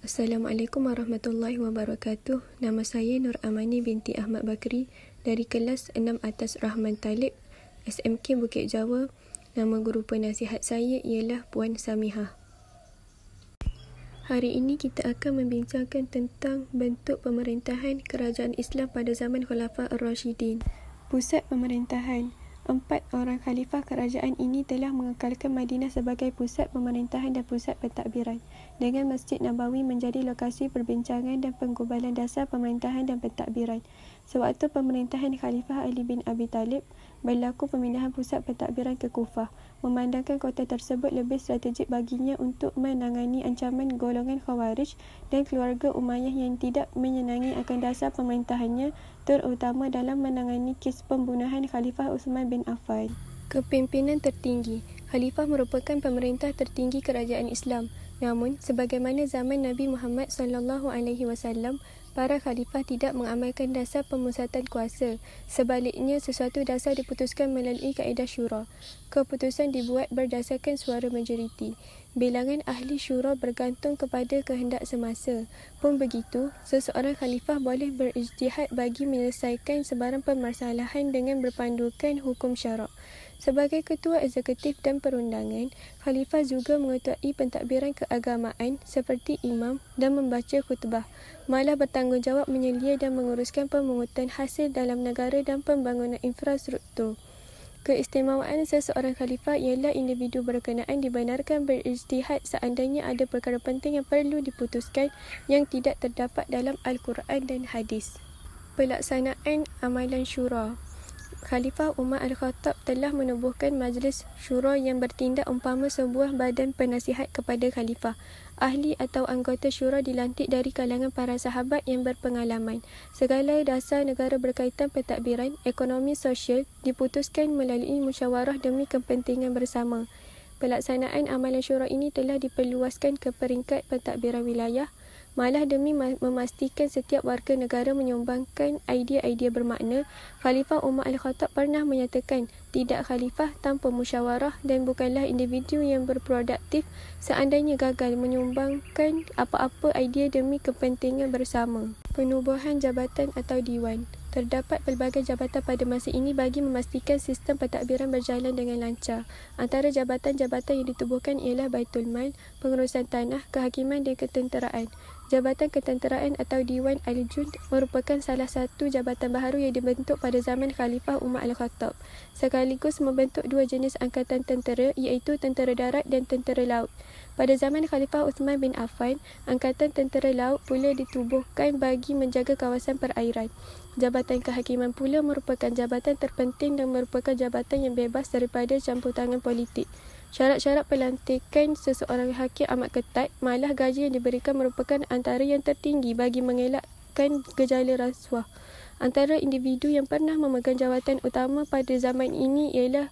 Assalamualaikum warahmatullahi wabarakatuh. Nama saya Nur Amani binti Ahmad Bakri dari kelas 6 atas Rahman Talib, SMK Bukit Jawa. Nama guru penasihat saya ialah Puan Samihah. Hari ini kita akan membincangkan tentang bentuk pemerintahan kerajaan Islam pada zaman Khulafa Ar-Rashidin. Pusat pemerintahan. 4 orang khalifah kerajaan ini telah mengekalkan Madinah sebagai pusat pemerintahan dan pusat pentadbiran, dengan Masjid Nabawi menjadi lokasi perbincangan dan penggubalan dasar pemerintahan dan pentadbiran. Sewaktu pemerintahan Khalifah Ali bin Abi Talib, berlaku pemindahan pusat pentadbiran ke Kufah, memandangkan kota tersebut lebih strategik baginya untuk menangani ancaman golongan Khawarij dan keluarga Umayyah yang tidak menyenangi akan dasar pemerintahannya, terutama dalam menangani kes pembunuhan Khalifah Uthman bin Affan. Kepimpinan tertinggi. Khalifah merupakan pemerintah tertinggi kerajaan Islam. Namun, sebagaimana zaman Nabi Muhammad SAW, para khalifah tidak mengamalkan dasar pemusatan kuasa. Sebaliknya, sesuatu dasar diputuskan melalui kaedah syura. Keputusan dibuat berdasarkan suara majoriti. Bilangan ahli syura bergantung kepada kehendak semasa. Pun begitu, seseorang khalifah boleh berijtihad bagi menyelesaikan sebarang permasalahan dengan berpandukan hukum syarak. Sebagai ketua eksekutif dan perundangan, khalifah juga mengetuai pentadbiran keagamaan seperti imam dan membaca khutbah, malah bertanggungjawab menyelia dan menguruskan pemungutan hasil dalam negara dan pembangunan infrastruktur. Keistimewaan seseorang khalifah ialah individu berkenaan dibenarkan berijtihad seandainya ada perkara penting yang perlu diputuskan yang tidak terdapat dalam Al-Quran dan hadis. Pelaksanaan amalan syura. Khalifah Umar Al-Khattab telah menubuhkan majlis syura yang bertindak umpama sebuah badan penasihat kepada khalifah. Ahli atau anggota syura dilantik dari kalangan para sahabat yang berpengalaman. Segala dasar negara berkaitan pentadbiran, ekonomi sosial diputuskan melalui musyawarah demi kepentingan bersama. Pelaksanaan amalan syura ini telah diperluaskan ke peringkat pentadbiran wilayah, malah demi memastikan setiap warga negara menyumbangkan idea-idea bermakna. Khalifah Umar Al-Khattab pernah menyatakan, tidak khalifah tanpa musyawarah dan bukanlah individu yang berproduktif seandainya gagal menyumbangkan apa-apa idea demi kepentingan bersama. Penubuhan jabatan atau diwan. Terdapat pelbagai jabatan pada masa ini bagi memastikan sistem pentadbiran berjalan dengan lancar. Antara jabatan-jabatan yang ditubuhkan ialah Baitul Mal, pengurusan tanah, kehakiman dan ketenteraan. Jabatan ketenteraan atau Diwan Al-Jund merupakan salah satu jabatan baharu yang dibentuk pada zaman Khalifah Umar Al-Khattab, sekaligus membentuk dua jenis angkatan tentera, iaitu tentera darat dan tentera laut. Pada zaman Khalifah Uthman bin Affan, angkatan tentera laut pula ditubuhkan bagi menjaga kawasan perairan. Jabatan kehakiman pula merupakan jabatan terpenting dan merupakan jabatan yang bebas daripada campur tangan politik. Syarat-syarat pelantikan seseorang hakim amat ketat, malah gaji yang diberikan merupakan antara yang tertinggi bagi mengelakkan gejala rasuah. Antara individu yang pernah memegang jawatan utama pada zaman ini ialah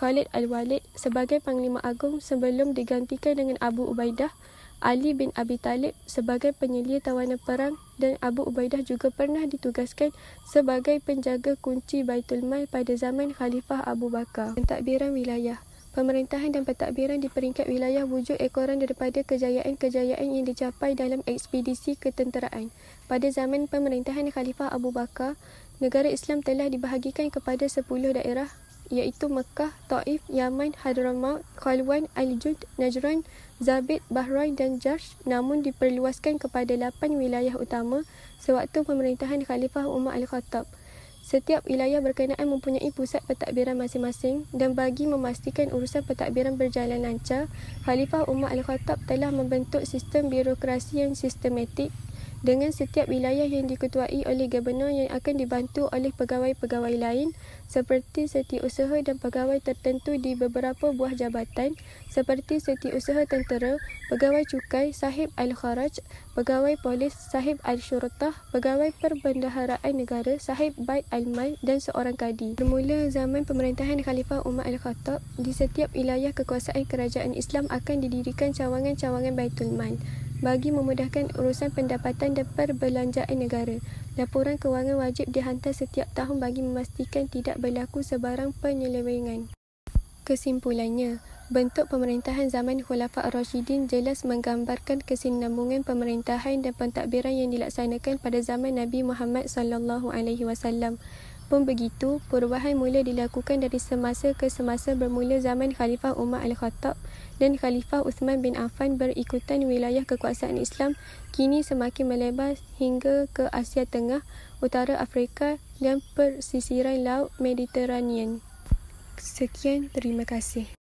Khalid Al-Walid sebagai Panglima Agung sebelum digantikan dengan Abu Ubaidah, Ali bin Abi Talib sebagai penyelia tawanan perang, dan Abu Ubaidah juga pernah ditugaskan sebagai penjaga kunci Baitul Mal pada zaman Khalifah Abu Bakar. Pentadbiran wilayah. Pemerintahan dan pentadbiran di peringkat wilayah wujud ekoran daripada kejayaan-kejayaan yang dicapai dalam ekspedisi ketenteraan. Pada zaman pemerintahan Khalifah Abu Bakar, negara Islam telah dibahagikan kepada 10 daerah, iaitu Mekah, Taif, Yaman, Hadramaut, Khalwan, Al-Jud, Najran, Zabid, Bahrain dan Jarsh, namun diperluaskan kepada 8 wilayah utama sewaktu pemerintahan Khalifah Umar Al-Khattab. Setiap wilayah berkenaan mempunyai pusat pentadbiran masing-masing, dan bagi memastikan urusan pentadbiran berjalan lancar, Khalifah Umar Al-Khattab telah membentuk sistem birokrasi yang sistematik dengan setiap wilayah yang diketuai oleh gubernur yang akan dibantu oleh pegawai-pegawai lain seperti setiausaha dan pegawai tertentu di beberapa buah jabatan seperti setiausaha tentera, pegawai cukai, sahib al-kharaj, pegawai polis, sahib al-syurtah, pegawai perbendaharaan negara, sahib bait al-mal dan seorang kadi. Bermula zaman pemerintahan Khalifah Umar Al-Khattab, di setiap wilayah kekuasaan kerajaan Islam akan didirikan cawangan-cawangan Baitul Mal bagi memudahkan urusan pendapatan dan perbelanjaan negara. Laporan kewangan wajib dihantar setiap tahun bagi memastikan tidak berlaku sebarang penyelewengan. Kesimpulannya, Bentuk pemerintahan zaman Khulafa' ar-Rasyidin jelas menggambarkan kesinambungan pemerintahan dan pentadbiran yang dilaksanakan pada zaman Nabi Muhammad SAW. Pun begitu, perubahan mula dilakukan dari semasa ke semasa bermula zaman Khalifah Umar Al-Khattab dan Khalifah Uthman bin Affan berikutan wilayah kekuasaan Islam kini semakin melebar hingga ke Asia Tengah, Utara Afrika dan persisiran Laut Mediterranean. Sekian, terima kasih.